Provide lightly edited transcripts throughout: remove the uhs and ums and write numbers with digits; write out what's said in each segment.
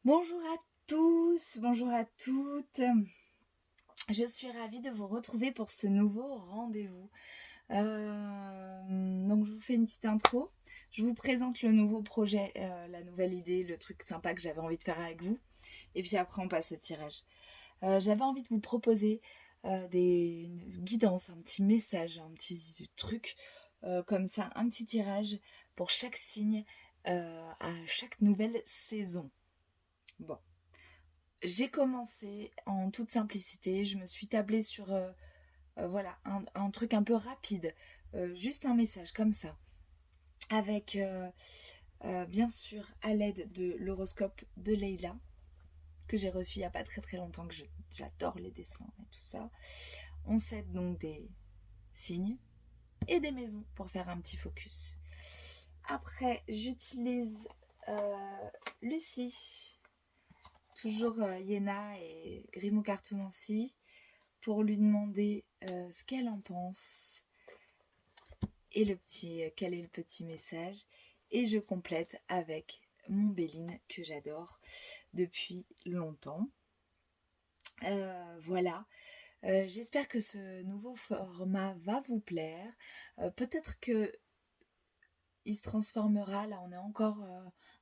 Bonjour à tous, bonjour à toutes. Je suis ravie de vous retrouver pour ce nouveau rendez-vous. Donc je vous fais une petite intro. Je vous présente le nouveau projet, la nouvelle idée, le truc sympa que j'avais envie de faire avec vous. Et puis après on passe au tirage. J'avais envie de vous proposer une guidance, un petit message, un petit truc comme ça, un petit tirage pour chaque signe à chaque nouvelle saison. Bon. J'ai commencé en toute simplicité, je me suis tablée sur voilà, un truc un peu rapide, juste un message comme ça, avec bien sûr à l'aide de l'horoscope de Leïla, que j'ai reçu il n'y a pas très très longtemps, que j'adore les dessins et tout ça. On s'aide donc des signes et des maisons pour faire un petit focus. Après, j'utilise Lucie, toujours Yéna et Grimaud Cartomancie, pour lui demander ce qu'elle en pense et quel est le petit message. Et je complète avec mon Béline que j'adore depuis longtemps. Voilà. J'espère que ce nouveau format va vous plaire. Peut-être que il se transformera. Là, on est encore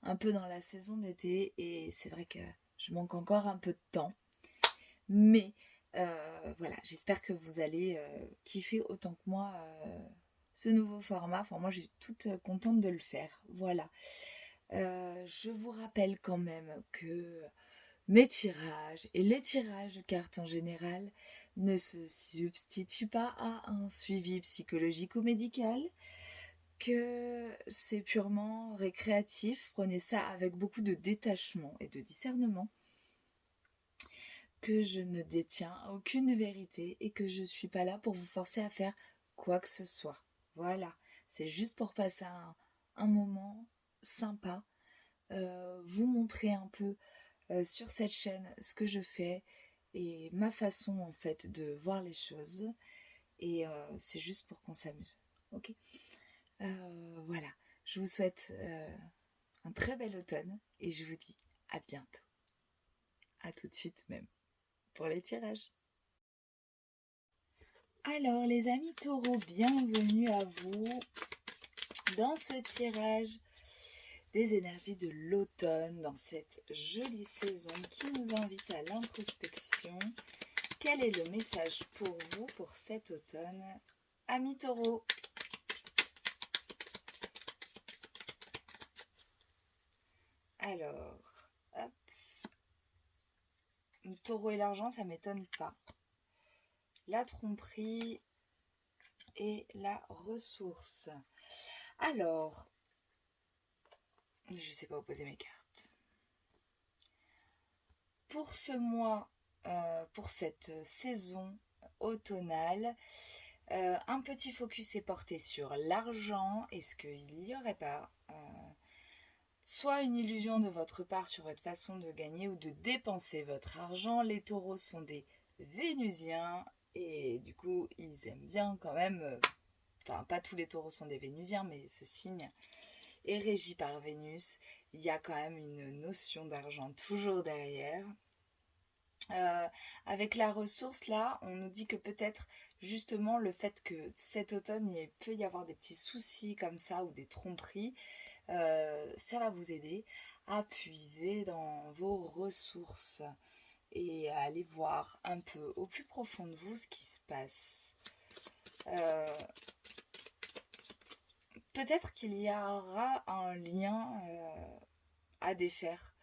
un peu dans la saison d'été et c'est vrai que je manque encore un peu de temps. Mais voilà, j'espère que vous allez kiffer autant que moi ce nouveau format. Enfin, moi, je suis toute contente de le faire. Voilà. Je vous rappelle quand même que mes tirages et les tirages de cartes en général ne se substituent pas à un suivi psychologique ou médical, que c'est purement récréatif. Prenez ça avec beaucoup de détachement et de discernement, que je ne détiens aucune vérité et que je ne suis pas là pour vous forcer à faire quoi que ce soit. Voilà, c'est juste pour passer un moment sympa, vous montrer un peu sur cette chaîne ce que je fais et ma façon en fait de voir les choses. Et c'est juste pour qu'on s'amuse. Ok. Voilà, je vous souhaite un très bel automne et je vous dis à bientôt. À tout de suite même pour les tirages. Alors les amis taureaux, bienvenue à vous dans ce tirage des énergies de l'automne, dans cette jolie saison qui nous invite à l'introspection. Quel est le message pour vous pour cet automne, amis taureaux? Alors, hop. Le taureau et l'argent, ça m'étonne pas. La tromperie et la ressource. Alors, je ne sais pas où poser mes cartes. Pour ce mois, pour cette saison automnale, un petit focus est porté sur l'argent. Est-ce qu'il n'y aurait pas soit une illusion de votre part sur votre façon de gagner ou de dépenser votre argent? Les taureaux sont des vénusiens et du coup ils aiment bien quand même, enfin pas tous les taureaux sont des vénusiens, mais ce signe est régi par Vénus. Il y a quand même une notion d'argent toujours derrière. Avec la ressource là, on nous dit que peut-être justement le fait que cet automne il peut y avoir des petits soucis comme ça ou des tromperies, ça va vous aider à puiser dans vos ressources et à aller voir un peu au plus profond de vous ce qui se passe. Euh, Peut-être qu'il y aura un lien à défaire,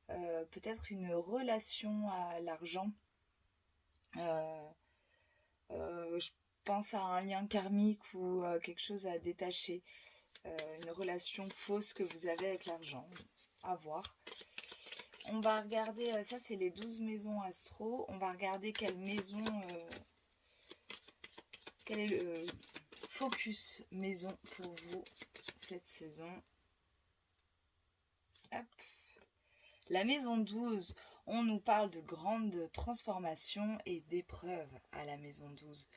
peut-être une relation à l'argent. Euh, je pense à un lien karmique ou quelque chose à détacher, une relation fausse que vous avez avec l'argent. À voir. On va regarder, ça c'est les 12 maisons astro. On va regarder quelle maison, quel est le focus maison pour vous cette saison. Hop. La maison 12, on nous parle de grandes transformations et d'épreuves à la maison 12.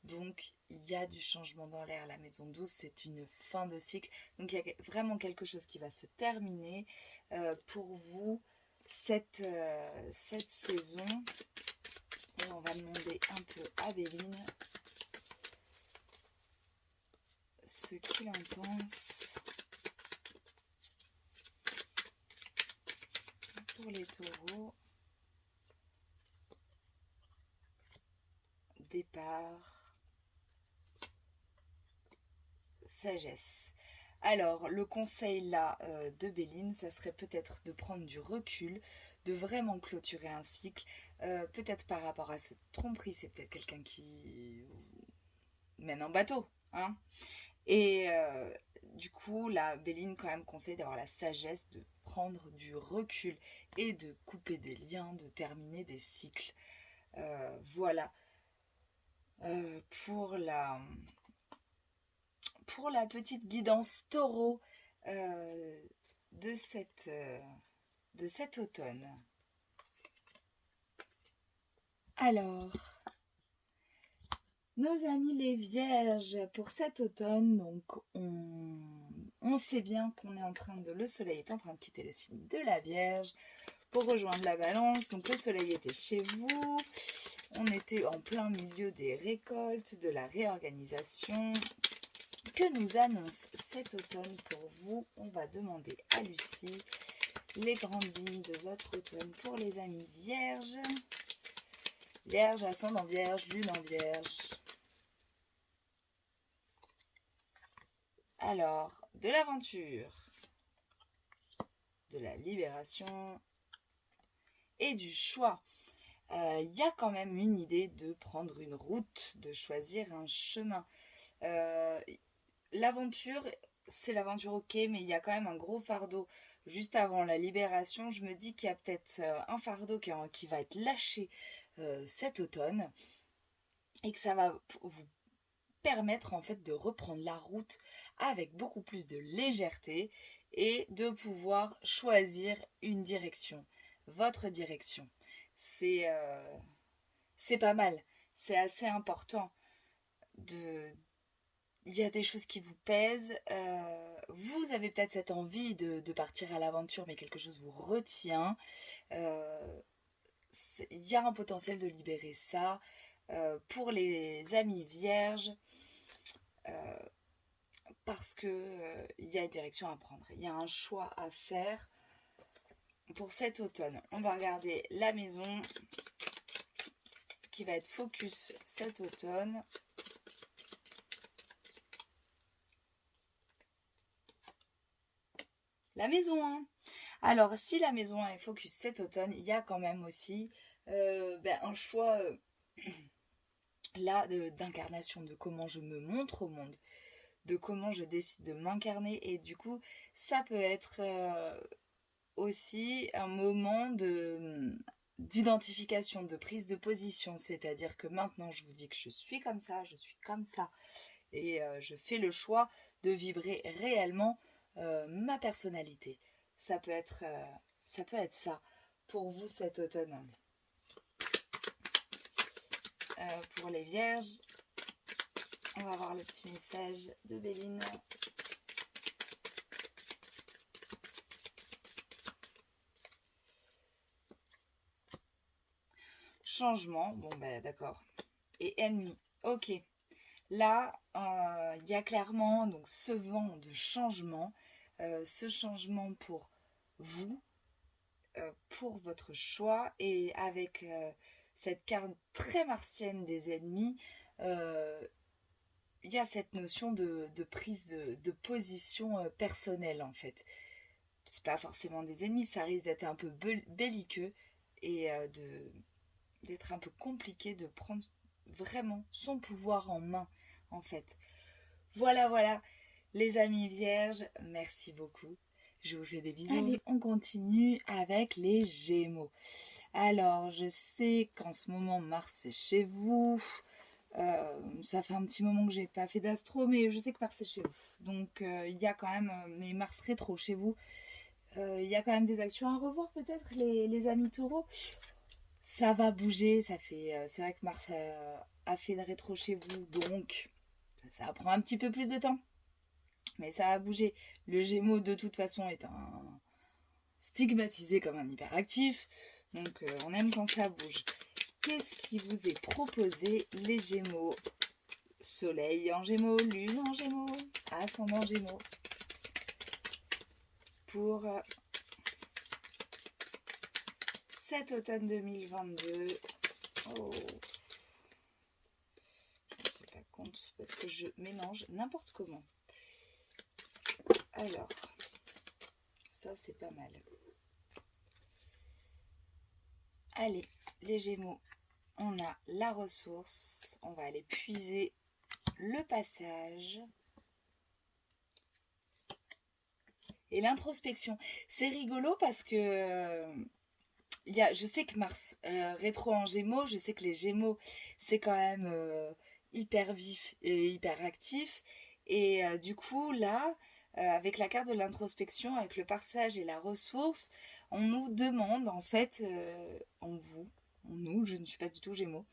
Donc, il y a du changement dans l'air. La maison 12, c'est une fin de cycle. Donc, il y a vraiment quelque chose qui va se terminer pour vous. cette saison. Et on va demander un peu à Béline ce qu'il en pense pour les taureaux. Départ, sagesse. Alors, le conseil là de Béline, ça serait peut-être de prendre du recul, de vraiment clôturer un cycle. Peut-être par rapport à cette tromperie, c'est peut-être quelqu'un qui mène en bateau. Hein. Et du coup, la Béline quand même conseille d'avoir la sagesse de prendre du recul et de couper des liens, de terminer des cycles. Voilà. Pour la petite guidance taureau de cet automne. Alors, nos amis les vierges pour cet automne, donc on sait bien qu'on est en train de, le soleil est en train de quitter le signe de la Vierge pour rejoindre la Balance. Donc le soleil était chez vous, on était en plein milieu des récoltes, de la réorganisation. Que nous annonce cet automne pour vous? On va demander à Lucie les grandes lignes de votre automne pour les amis vierges. Vierge, ascendant vierge, lune en vierge. Alors, de l'aventure, de la libération et du choix. Il y a quand même une idée de prendre une route, de choisir un chemin. L'aventure, c'est l'aventure ok, mais il y a quand même un gros fardeau juste avant la libération. Je me dis qu'il y a peut-être un fardeau qui va être lâché cet automne et que ça va vous permettre en fait de reprendre la route avec beaucoup plus de légèreté et de pouvoir choisir une direction, votre direction. C'est pas mal, c'est assez important. Il y a des choses qui vous pèsent, vous avez peut-être cette envie de partir à l'aventure, mais quelque chose vous retient. Il y a un potentiel de libérer ça. Pour les amis vierges, parce que il y a une direction à prendre, il y a un choix à faire pour cet automne. On va regarder la maison qui va être focus cet automne. La maison 1. Alors, si la maison 1 est focus cet automne, il y a quand même aussi un choix là d'incarnation, de comment je me montre au monde, de comment je décide de m'incarner. Et du coup, ça peut être aussi un moment d'identification, de prise de position. C'est-à-dire que maintenant, je vous dis que je suis comme ça, je suis comme ça. Et je fais le choix de vibrer réellement ma personnalité. Ça peut être ça pour vous cet automne. Pour les vierges, on va voir le petit message de Béline. Changement, bon ben d'accord. Et ennemi, ok. Là, il y a clairement donc ce vent de changement, ce changement pour vous, pour votre choix, et avec cette carte très martienne des ennemis, il y a cette notion de prise de position personnelle en fait. C'est pas forcément des ennemis, ça risque d'être un peu belliqueux et d'être un peu compliqué de prendre vraiment son pouvoir en main en fait. Voilà, les amis vierges, merci beaucoup. Je vous fais des bisous. Allez, on continue avec les Gémeaux. Alors, je sais qu'en ce moment, Mars est chez vous. Ça fait un petit moment que j'ai pas fait d'astro, mais je sais que Mars est chez vous. Donc, il y a quand même, mais Mars rétro chez vous. Il y a quand même des actions à revoir peut-être, les amis taureaux. Ça va bouger, c'est vrai que Mars a fait de rétro chez vous, donc ça prend un petit peu plus de temps. Mais ça va bouger. Le Gémeaux, de toute façon, stigmatisé comme un hyperactif. Donc, on aime quand ça bouge. Qu'est-ce qui vous est proposé, les Gémeaux? Soleil en Gémeaux, Lune en Gémeaux, ascendant Gémeaux. Pour cet automne 2022. Oh. Je ne sais pas compte parce que je mélange n'importe comment. Alors, ça c'est pas mal. Allez, les Gémeaux, on a la ressource. On va aller puiser le passage. Et l'introspection. C'est rigolo parce que je sais que Mars rétro en Gémeaux, je sais que les Gémeaux, c'est quand même hyper vif et hyper actif. Et du coup, là, avec la carte de l'introspection, avec le passage et la ressource, on nous demande, en fait, je ne suis pas du tout Gémeaux,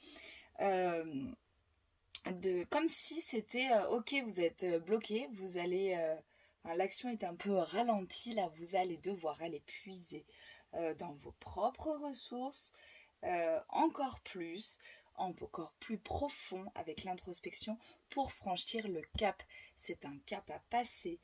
comme si c'était, ok, vous êtes bloqué, vous allez... l'action est un peu ralentie, là, vous allez devoir aller puiser dans vos propres ressources, encore plus profond avec l'introspection pour franchir le cap. C'est un cap à passer.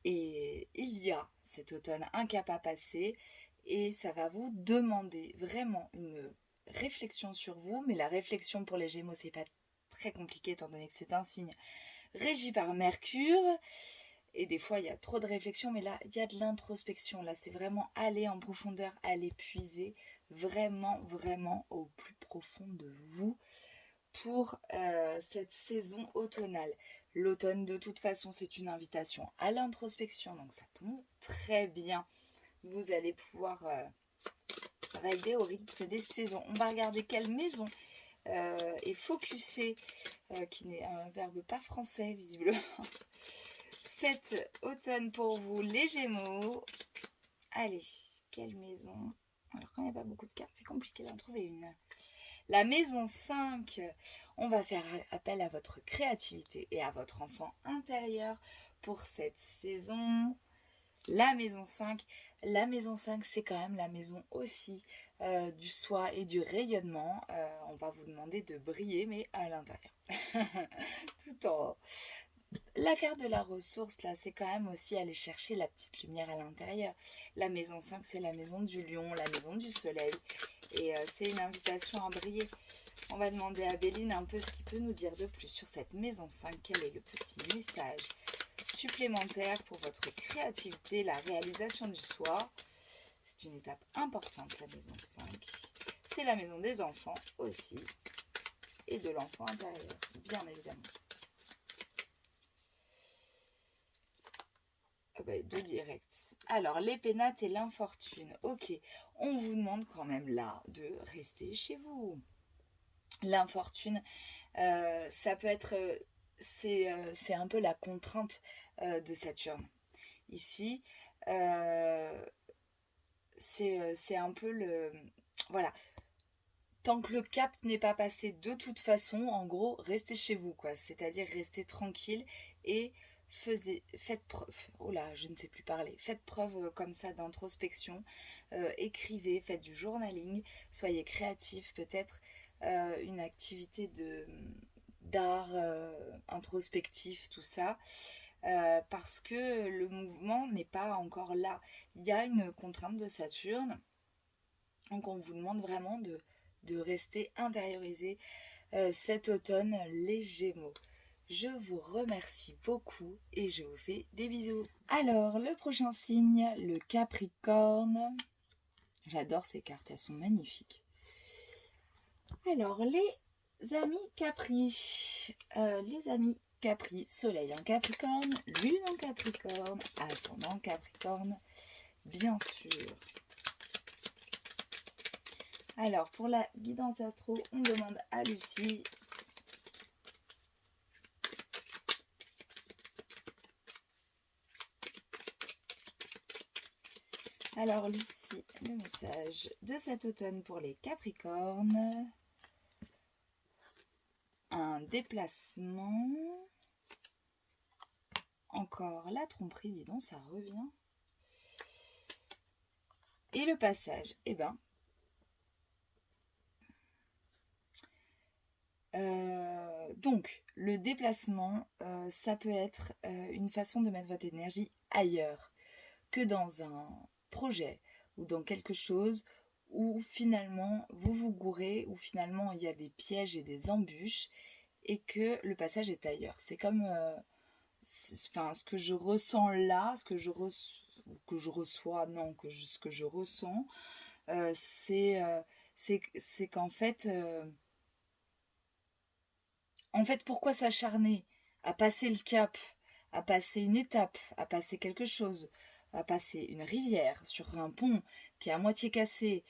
Et il y a cet automne un cap à passer et ça va vous demander vraiment une réflexion sur vous. Mais la réflexion pour les Gémeaux, c'est pas très compliqué étant donné que c'est un signe régi par Mercure. Et des fois, il y a trop de réflexion, mais là, il y a de l'introspection. Là, c'est vraiment aller en profondeur, aller puiser vraiment, vraiment au plus profond de vous pour cette saison automnale. L'automne, de toute façon, c'est une invitation à l'introspection, donc ça tombe très bien. Vous allez pouvoir vibrer au rythme des saisons. On va regarder quelle maison est focusée, qui n'est un verbe pas français, visiblement. Cet automne pour vous, les Gémeaux. Allez, quelle maison? Alors, quand il n'y a pas beaucoup de cartes, c'est compliqué d'en trouver une. La maison 5, on va faire appel à votre créativité et à votre enfant intérieur pour cette saison. La maison 5, c'est quand même la maison aussi du soi et du rayonnement. On va vous demander de briller, mais à l'intérieur. Tout en... La carte de la ressource, là, c'est quand même aussi aller chercher la petite lumière à l'intérieur. La maison 5, c'est la maison du lion, la maison du soleil. Et c'est une invitation à briller. On va demander à Béline un peu ce qu'il peut nous dire de plus sur cette maison 5. Quel est le petit message supplémentaire pour votre créativité, la réalisation du soi? C'est une étape importante, la maison 5. C'est la maison des enfants aussi. Et de l'enfant intérieur, bien évidemment. De direct. Alors, les pénates et l'infortune. Ok, on vous demande quand même là de rester chez vous. L'infortune, ça peut être... c'est un peu la contrainte de Saturne. Ici, c'est un peu le... Voilà. Tant que le cap n'est pas passé de toute façon, en gros, restez chez vous, quoi. C'est-à-dire restez tranquille et faites preuve, oh là, je ne sais plus parler, faites preuve comme ça d'introspection, écrivez, faites du journaling, soyez créatif, peut-être une activité d'art introspectif, tout ça, parce que le mouvement n'est pas encore là. Il y a une contrainte de Saturne, donc on vous demande vraiment de rester intériorisé cet automne, les Gémeaux. Je vous remercie beaucoup et je vous fais des bisous. Alors, le prochain signe, le Capricorne. J'adore ces cartes, elles sont magnifiques. Alors, les amis Capri. Soleil en Capricorne, Lune en Capricorne, Ascendant en Capricorne, bien sûr. Alors, pour la guidance astro, on demande à Lucie. Alors, Lucie, le message de cet automne pour les Capricornes. Un déplacement. Encore la tromperie, dis donc, ça revient. Et le passage, eh ben, donc le déplacement, ça peut être une façon de mettre votre énergie ailleurs que dans un projet ou dans quelque chose où finalement vous vous gourrez, où finalement il y a des pièges et des embûches et que le passage est ailleurs. C'est comme enfin, ce que je ressens là, ce que je reçois, non, ce que je ressens, euh, c'est euh, c'est qu'en fait, pourquoi s'acharner à passer le cap, à passer une étape, à passer quelque chose, à passer une rivière sur un pont qui est à moitié cassé?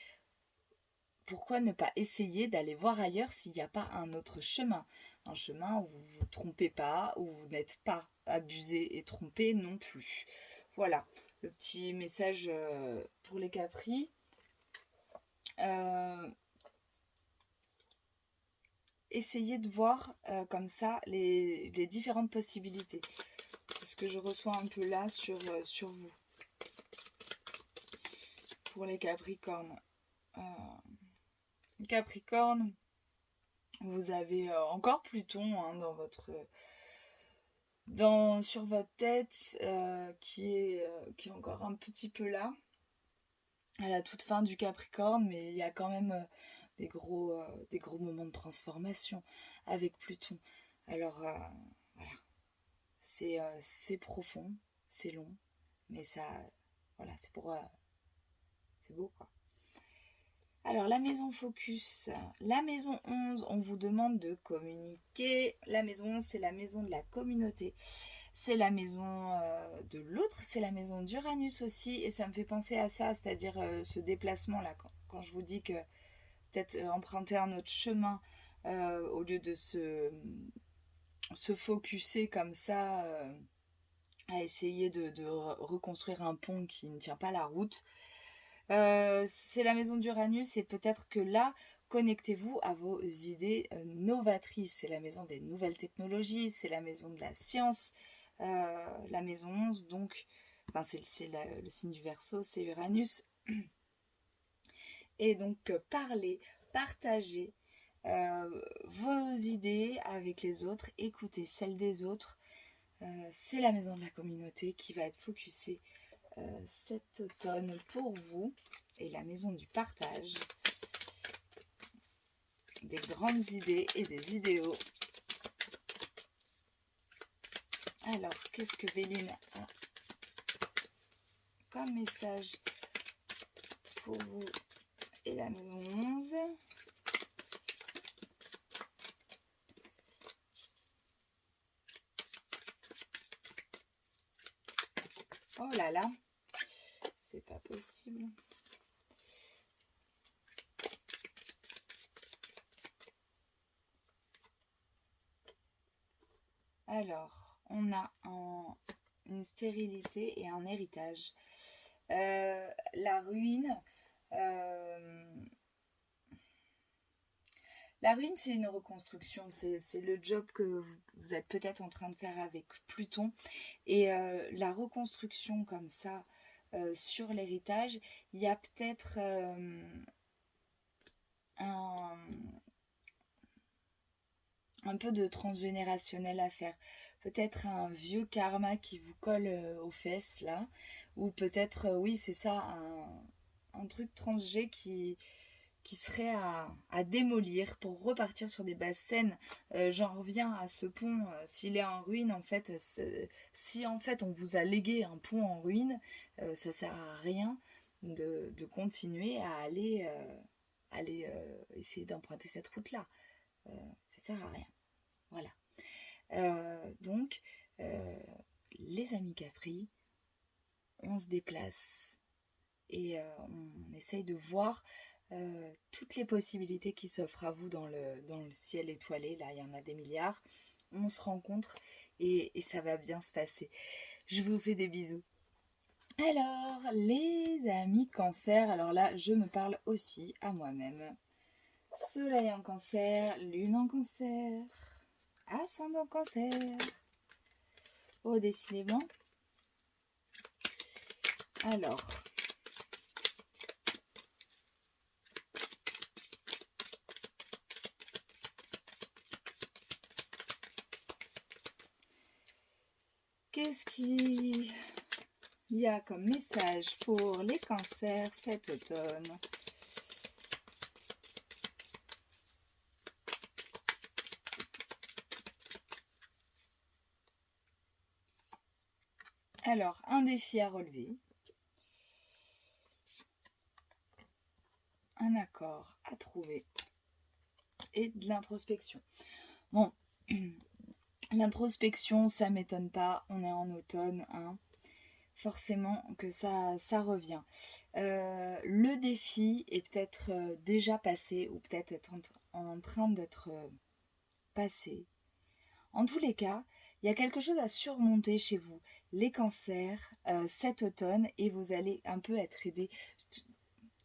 Pourquoi ne pas essayer d'aller voir ailleurs s'il n'y a pas un autre chemin? Un chemin où vous ne vous trompez pas, où vous n'êtes pas abusé et trompé non plus. Voilà, le petit message pour les Capris. Euh, essayez de voir comme ça les différentes possibilités. C'est ce que je reçois un peu là sur vous. Pour les Capricornes. Capricorne, vous avez encore Pluton hein, sur votre tête qui est encore un petit peu là à la toute fin du Capricorne, mais il y a quand même des gros moments de transformation avec Pluton. Alors voilà, c'est profond, c'est long, mais ça voilà, c'est beau quoi. Alors, la maison focus, la maison 11, on vous demande de communiquer. La maison 11, c'est la maison de la communauté. C'est la maison de l'autre, c'est la maison d'Uranus aussi. Et ça me fait penser à ça, c'est-à-dire ce déplacement-là. Quand je vous dis que peut-être emprunter un autre chemin au lieu de se focuser comme ça à essayer de reconstruire un pont qui ne tient pas la route. C'est la maison d'Uranus et peut-être que là, connectez-vous à vos idées novatrices. C'est la maison des nouvelles technologies, c'est la maison de la science, la maison 11, donc, enfin, c'est le signe du Verseau, c'est Uranus. Et donc, parlez, partagez vos idées avec les autres, écoutez celles des autres. C'est la maison de la communauté qui va être focusée cet automne pour vous et la maison du partage, des grandes idées et des idéaux. Alors, qu'est-ce que Béline a comme message pour vous et la maison 11? Oh là là, c'est pas possible. Alors, on a une stérilité et un héritage. La ruine. La ruine, c'est une reconstruction. C'est le job que vous êtes peut-être en train de faire avec Pluton. Et la reconstruction comme ça sur l'héritage, il y a peut-être un peu de transgénérationnel à faire. Peut-être un vieux karma qui vous colle aux fesses là. Ou peut-être, oui, c'est ça, un truc transgé qui serait à démolir pour repartir sur des bases saines. J'en reviens à ce pont, s'il est en ruine, en fait, si en fait on vous a légué un pont en ruine, ça sert à rien de continuer à aller essayer d'emprunter cette route-là. Ça sert à rien. Voilà. Donc, les amis Capri, on se déplace et on essaye de voir toutes les possibilités qui s'offrent à vous dans le ciel étoilé. Là, il y en a des milliards. On se rencontre et ça va bien se passer. Je vous fais des bisous. Alors, les amis Cancer, alors là, je me parle aussi à moi-même. Soleil en Cancer, Lune en Cancer, Ascendant Cancer. Oh, décidément. Alors, Qu'est-ce qu'il y a comme message pour les cancers cet automne? Alors, un défi à relever. Un accord à trouver. Et de l'introspection. Bon, l'introspection, ça m'étonne pas. On est en automne, hein. Forcément que ça revient. Le défi est peut-être déjà passé ou peut-être être en train d'être passé. En tous les cas, il y a quelque chose à surmonter chez vous, les cancers, cet automne, et vous allez un peu être aidé.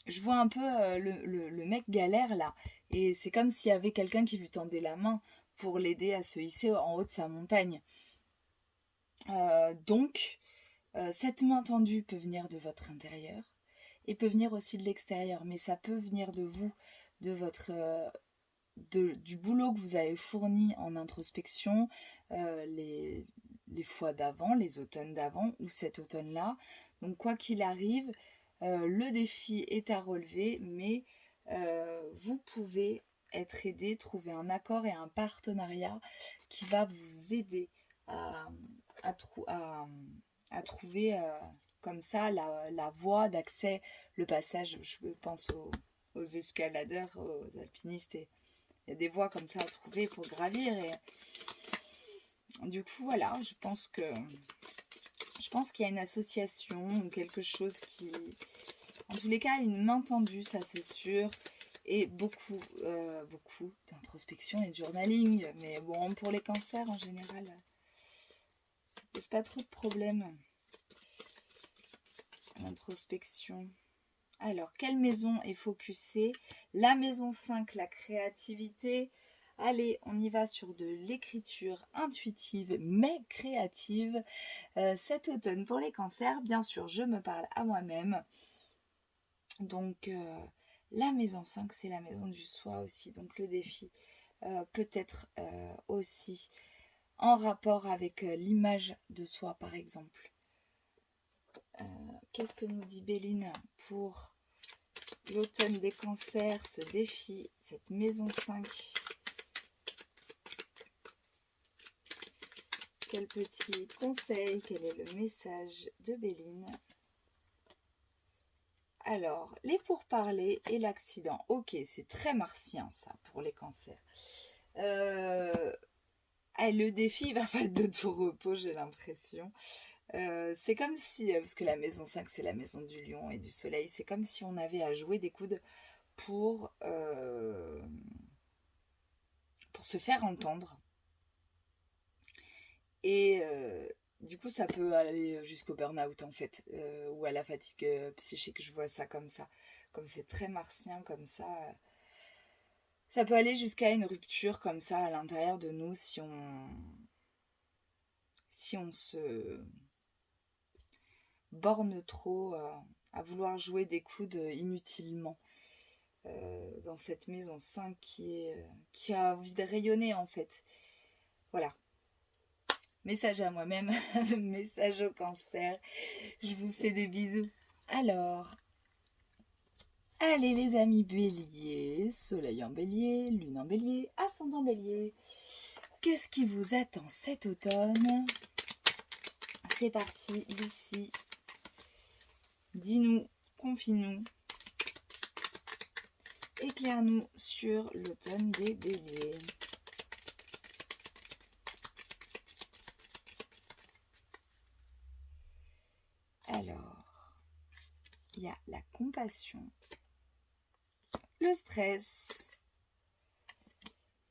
Je vois un peu le mec galère là, et c'est comme s'il y avait quelqu'un qui lui tendait la main pour l'aider à se hisser en haut de sa montagne. Donc, cette main tendue peut venir de votre intérieur et peut venir aussi de l'extérieur, mais ça peut venir de vous, de votre du boulot que vous avez fourni en introspection les fois d'avant, les automnes d'avant ou cet automne-là. Donc quoi qu'il arrive, le défi est à relever, mais vous pouvez être aidé, trouver un accord et un partenariat qui va vous aider à trouver comme ça la voie d'accès, le passage. Je pense aux escaladeurs, aux alpinistes, et il y a des voies comme ça à trouver pour gravir. Et du coup, voilà, je pense qu'il y a une association ou quelque chose qui... En tous les cas, une main tendue, ça c'est sûr. Et beaucoup d'introspection et de journaling. Mais bon, pour les cancers en général, ça pose pas trop de problèmes. L'introspection. Alors, quelle maison est focusée? La maison 5, la créativité. Allez, on y va sur de l'écriture intuitive mais créative. Cet automne pour les cancers, bien sûr, je me parle à moi-même. Donc, la maison 5, c'est la maison du soi aussi. Donc, le défi peut être aussi en rapport avec l'image de soi, par exemple. Qu'est-ce que nous dit Béline pour l'automne des cancers, ce défi, cette maison 5? Quel petit conseil, quel est le message de Béline? Alors, les pourparlers et l'accident. Ok, c'est très martien ça pour les cancers. Le défi va pas être de tout repos, j'ai l'impression. C'est comme si, parce que la maison 5 c'est la maison du lion et du soleil, c'est comme si on avait à jouer des coudes pour se faire entendre. Et du coup ça peut aller jusqu'au burn-out en fait, ou à la fatigue psychique. Je vois ça comme ça, comme c'est très martien comme ça. Ça peut aller jusqu'à une rupture comme ça à l'intérieur de nous si on se borne trop à vouloir jouer des coudes inutilement dans cette maison 5 qui a envie de rayonner en fait. Voilà. Message à moi-même, message au cancer. Je vous fais des bisous. Alors, allez les amis bélier, soleil en bélier, lune en bélier, ascendant bélier. Qu'est-ce qui vous attend cet automne? C'est parti, Lucie. Dis-nous, confie-nous, éclaire-nous sur l'automne des béliers. Alors, il y a la compassion, le stress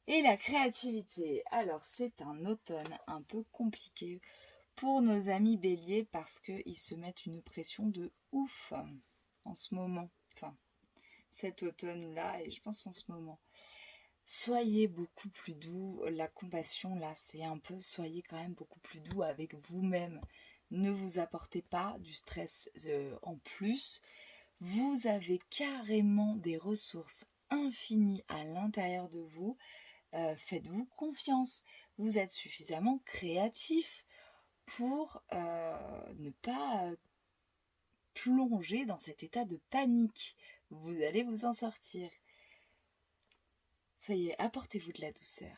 et la créativité. Alors, c'est un automne un peu compliqué pour nos amis béliers parce qu'ils se mettent une pression de ouf en ce moment. Enfin, cet automne-là, et je pense en ce moment. Soyez beaucoup plus doux. La compassion, là, c'est un peu, soyez quand même beaucoup plus doux avec vous-même. Ne vous apportez pas du stress en plus. Vous avez carrément des ressources infinies à l'intérieur de vous. Faites-vous confiance. Vous êtes suffisamment créatif pour ne pas plonger dans cet état de panique. Vous allez vous en sortir. Soyez, apportez-vous de la douceur.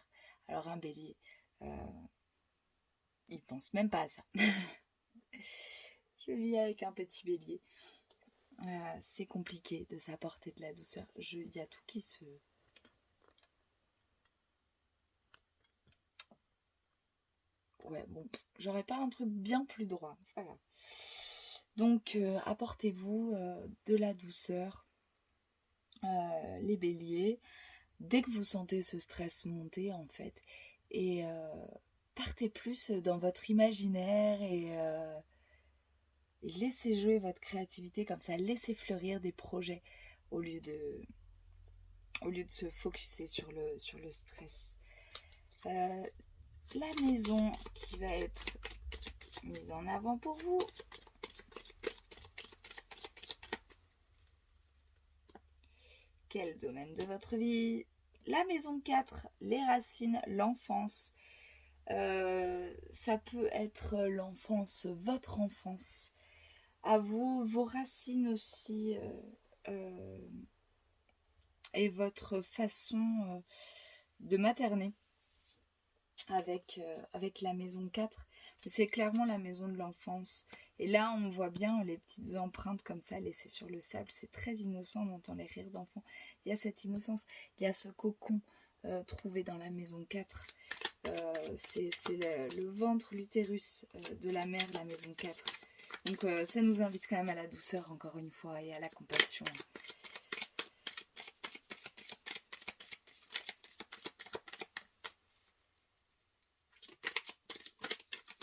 Alors un bélier, il pense même pas à ça. Je vis avec un petit bélier. C'est compliqué de s'apporter de la douceur. Il y a tout qui se... Ouais, bon, j'aurais pas un truc bien plus droit, c'est pas grave. Donc, apportez-vous de la douceur, les béliers, dès que vous sentez ce stress monter, en fait, et partez plus dans votre imaginaire et laissez jouer votre créativité comme ça, laissez fleurir des projets au lieu de se focuser sur le stress. La maison qui va être mise en avant pour vous. Quel domaine de votre vie? La maison 4, les racines, l'enfance. Ça peut être l'enfance, votre enfance. À vous, vos racines aussi. Et votre façon de materner avec la maison 4. C'est clairement la maison de l'enfance. Et là, on voit bien les petites empreintes comme ça laissées sur le sable. C'est très innocent, on entend les rires d'enfants. Il y a cette innocence, il y a ce cocon trouvé dans la maison 4. C'est le ventre, l'utérus de la mère, la maison 4. Donc ça nous invite quand même à la douceur, encore une fois, et à la compassion.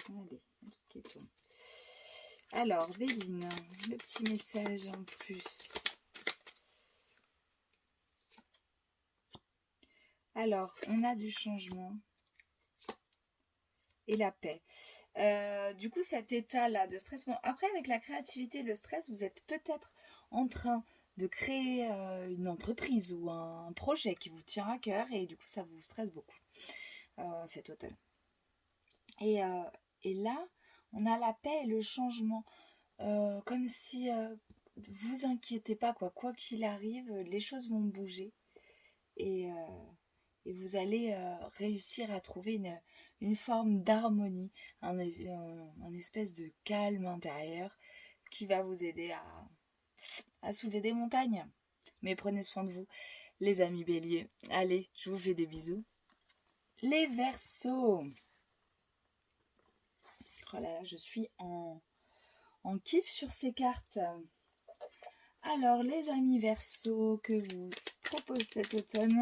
Allez, un truc qui tourne. Alors, Béline, le petit message en plus. Alors, on a du changement et la paix. Du coup, cet état-là de stress... Bon, après, avec la créativité et le stress, vous êtes peut-être en train de créer une entreprise ou un projet qui vous tient à cœur et du coup, ça vous stresse beaucoup cet automne. Et là, on a la paix et le changement. Comme si vous inquiétez pas, quoi qu'il arrive, les choses vont bouger et vous allez réussir à trouver une forme d'harmonie, un espèce de calme intérieur qui va vous aider à soulever des montagnes. Mais prenez soin de vous, les amis béliers. Allez, je vous fais des bisous. Les Verseaux. Oh là là, je suis en kiff sur ces cartes. Alors, les amis Verseaux, que vous propose cet automne,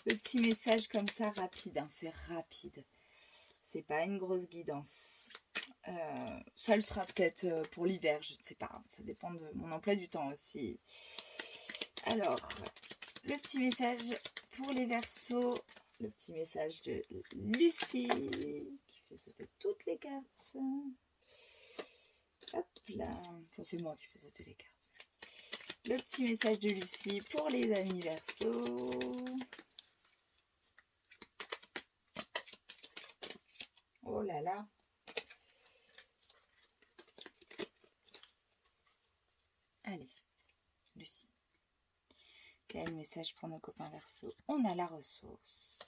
le petit message comme ça, rapide, hein, c'est rapide. C'est pas une grosse guidance. Ça le sera peut-être pour l'hiver, je ne sais pas. Ça dépend de mon emploi du temps aussi. Alors, le petit message pour les Verseaux, le petit message de Lucie, qui fait sauter toutes les cartes. Hop là, enfin, c'est moi qui fais sauter les cartes. Le petit message de Lucie pour les amis Verseaux. Oh là là. Allez, Lucie. Quel message pour nos copains Verseaux? On a la ressource.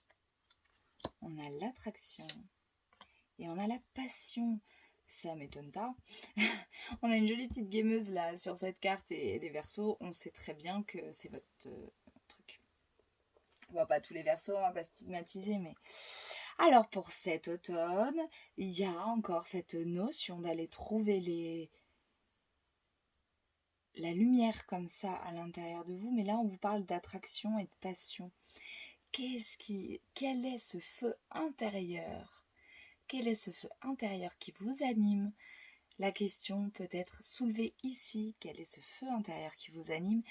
On a l'attraction. Et on a la passion. Ça m'étonne pas. On a une jolie petite gameuse là sur cette carte et les Verseaux, on sait très bien que c'est votre truc. On va pas tous les Verseaux, on va pas stigmatiser, mais... Alors pour cet automne, il y a encore cette notion d'aller trouver la lumière comme ça à l'intérieur de vous, mais là on vous parle d'attraction et de passion. Quel est ce feu intérieur? Quel est ce feu intérieur qui vous anime? La question peut être soulevée ici. Quel est ce feu intérieur qui vous anime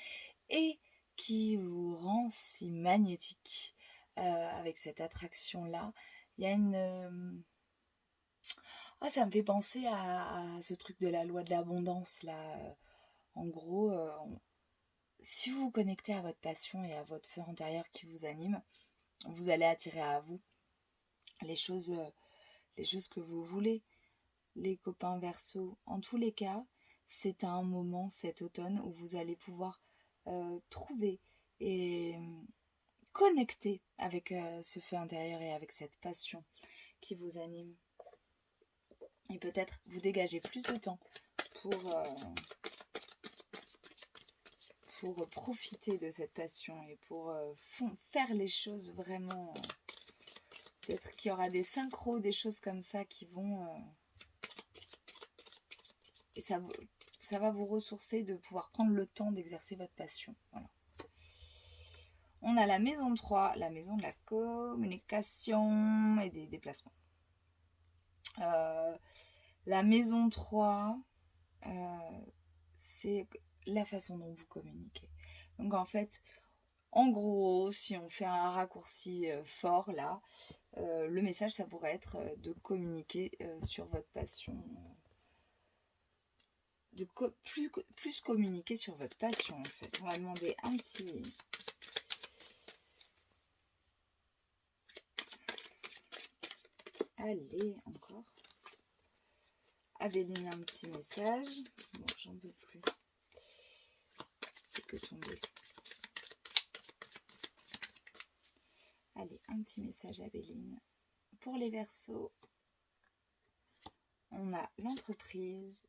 et qui vous rend si magnétique avec cette attraction-là? Il y a une... Oh, ça me fait penser à ce truc de la loi de l'abondance, là. En gros, si vous vous connectez à votre passion et à votre feu intérieur qui vous anime, vous allez attirer à vous les choses que vous voulez. les copains Verseau. En tous les cas, c'est un moment cet automne où vous allez pouvoir trouver et connecter avec ce feu intérieur et avec cette passion qui vous anime. Et peut-être vous dégager plus de temps pour profiter de cette passion et pour faire les choses vraiment. Peut-être qu'il y aura des synchros, des choses comme ça qui vont... et ça va vous ressourcer de pouvoir prendre le temps d'exercer votre passion. Voilà. On a la maison 3, la maison de la communication et des déplacements. La maison 3, c'est la façon dont vous communiquez. Donc en fait, en gros, si on fait un raccourci fort là, le message ça pourrait être de communiquer sur votre passion. Plus communiquer sur votre passion en fait. On va demander un petit... Allez, encore. Abéline, un petit message. Bon, j'en peux plus. C'est que tomber. Allez, un petit message Abéline. Pour les Verseaux, on a l'entreprise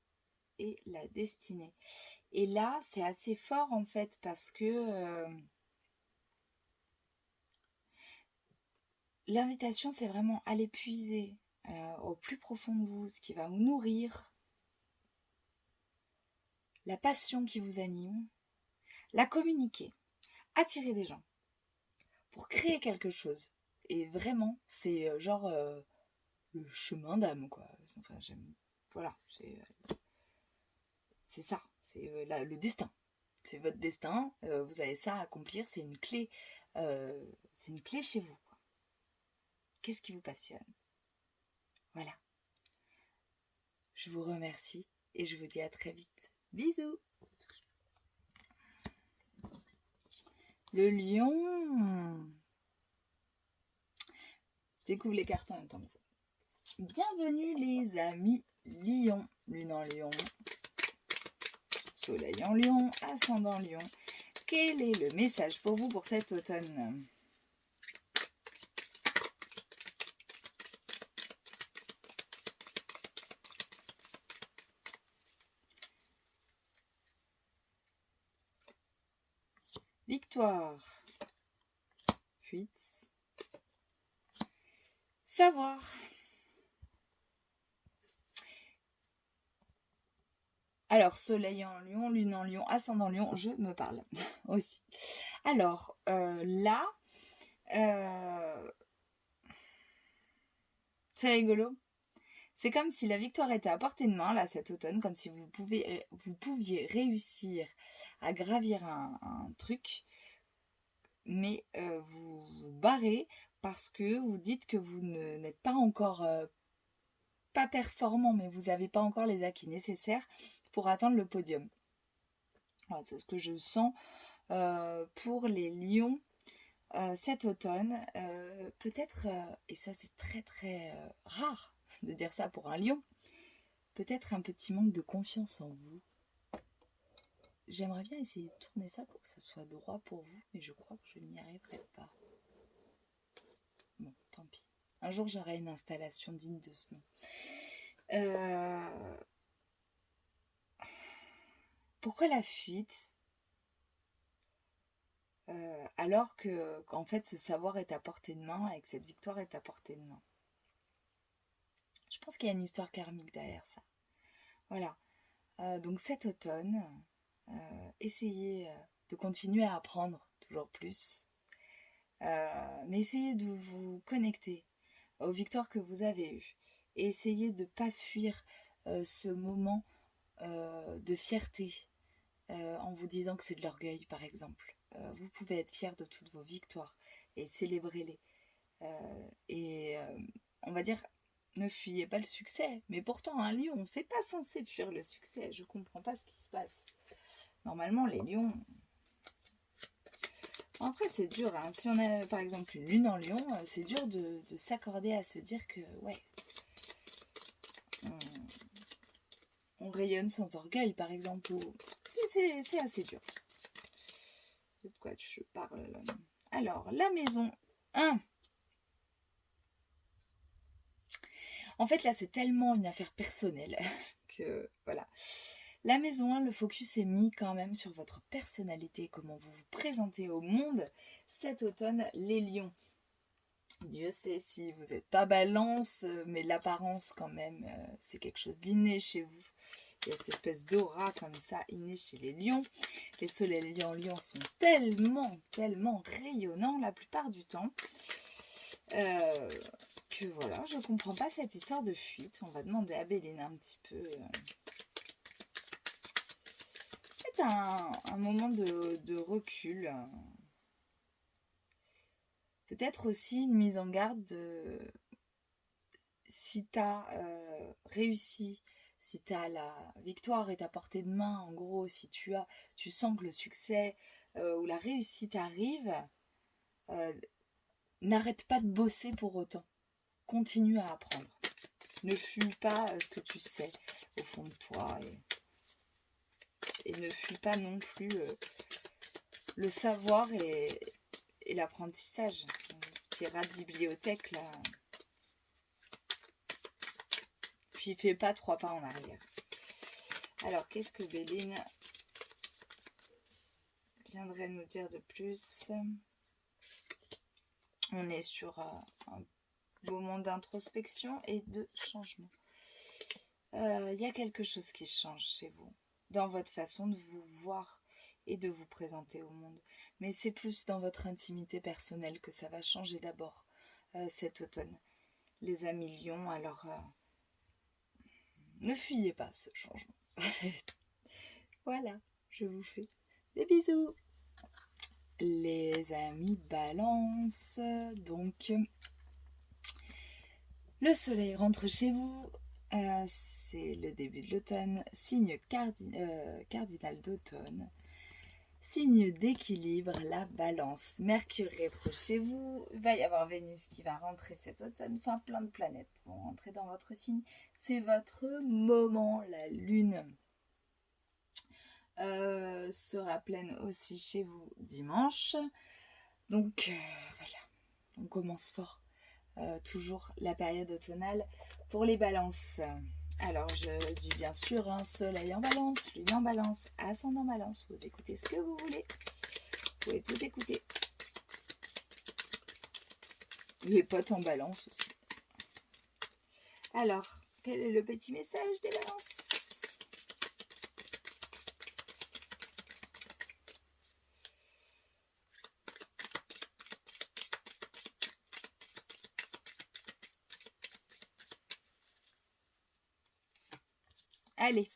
et la destinée. Et là, c'est assez fort en fait parce que l'invitation, c'est vraiment aller puiser au plus profond de vous, ce qui va vous nourrir, la passion qui vous anime, la communiquer, attirer des gens pour créer quelque chose. Et vraiment, c'est genre le chemin d'âme, quoi. Enfin, voilà, c'est ça, c'est le destin. C'est votre destin, vous avez ça à accomplir, c'est une clé chez vous. Qu'est-ce qui vous passionne? Voilà. Je vous remercie et je vous dis à très vite. Bisous. Le lion. Je découvre les cartes en même temps que vous. Bienvenue les amis lion. Lune en lion. Soleil en lion. Ascendant lion. Quel est le message pour vous pour cet automne ? Victoire. Fuite. Savoir. Alors, soleil en lion, lune en lion, ascendant lion, je me parle aussi. Alors, là, c'est rigolo. C'est comme si la victoire était à portée de main, là, cet automne, comme si vous pouviez réussir à gravir un truc, mais vous vous barrez parce que vous dites que vous n'êtes pas encore, pas performant, mais vous n'avez pas encore les acquis nécessaires pour atteindre le podium. Voilà, c'est ce que je sens pour les lions cet automne. Peut-être, et ça c'est très très rare de dire ça pour un lion, peut-être un petit manque de confiance en vous. J'aimerais bien essayer de tourner ça pour que ça soit droit pour vous, mais je crois que je n'y arriverai pas. Bon, tant pis. Un jour, j'aurai une installation digne de ce nom. Pourquoi la fuite alors qu'en fait, ce savoir est à portée de main et que cette victoire est à portée de main? Je pense qu'il y a une histoire karmique derrière ça. Voilà. Donc cet automne, essayez de continuer à apprendre toujours plus. Mais essayez de vous connecter aux victoires que vous avez eues. Et essayez de ne pas fuir ce moment de fierté en vous disant que c'est de l'orgueil, par exemple. Vous pouvez être fier de toutes vos victoires et célébrer-les. On va dire, ne fuyez pas le succès. Mais pourtant, un lion, c'est pas censé fuir le succès. Je comprends pas ce qui se passe. Normalement, les lions... Après, c'est dur. Hein. Si on a, par exemple, une lune en lion, c'est dur de s'accorder à se dire que, ouais, on rayonne sans orgueil, par exemple. C'est assez dur. C'est de quoi je parle là. Alors, la maison 1. En fait, là, c'est tellement une affaire personnelle que voilà. La maison 1, le focus est mis quand même sur votre personnalité, comment vous vous présentez au monde cet automne, les lions. Dieu sait si vous n'êtes pas balance, mais l'apparence quand même, c'est quelque chose d'inné chez vous. Il y a cette espèce d'aura comme ça, innée chez les lions. Les soleils lions sont tellement, tellement rayonnants la plupart du temps. Que voilà, je ne comprends pas cette histoire de fuite. On va demander à Béline un petit peu. C'est un moment de recul. Peut-être aussi une mise en garde de si tu as réussi, si tu as la victoire est à portée de main, en gros, si tu sens que le succès ou la réussite arrive, n'arrête pas de bosser pour autant. Continue à apprendre. Ne fuis pas ce que tu sais au fond de toi et ne fuis pas non plus le savoir et l'apprentissage. Tu iras de bibliothèque là. Puis fais pas 3 pas en arrière. Alors, qu'est-ce que Béline viendrait nous dire de plus? On est sur un moment d'introspection et de changement. Il y a quelque chose qui change chez vous, dans votre façon de vous voir et de vous présenter au monde. Mais c'est plus dans votre intimité personnelle que ça va changer d'abord cet automne. Les amis lions, alors ne fuyez pas ce changement. Voilà, je vous fais des bisous. Les amis balance, donc le soleil rentre chez vous, c'est le début de l'automne, signe cardinal d'automne, signe d'équilibre, la balance, Mercure rétro chez vous, il va y avoir Vénus qui va rentrer cet automne, enfin plein de planètes vont rentrer dans votre signe, c'est votre moment, la lune sera pleine aussi chez vous dimanche, donc voilà, on commence fort. Toujours la période automnale pour les balances. Alors je dis bien sûr soleil en balance, lune en balance, ascendant en balance, vous écoutez ce que vous voulez, vous pouvez tout écouter. Les potes en balance aussi. Alors, quel est le petit message des balances? Allez,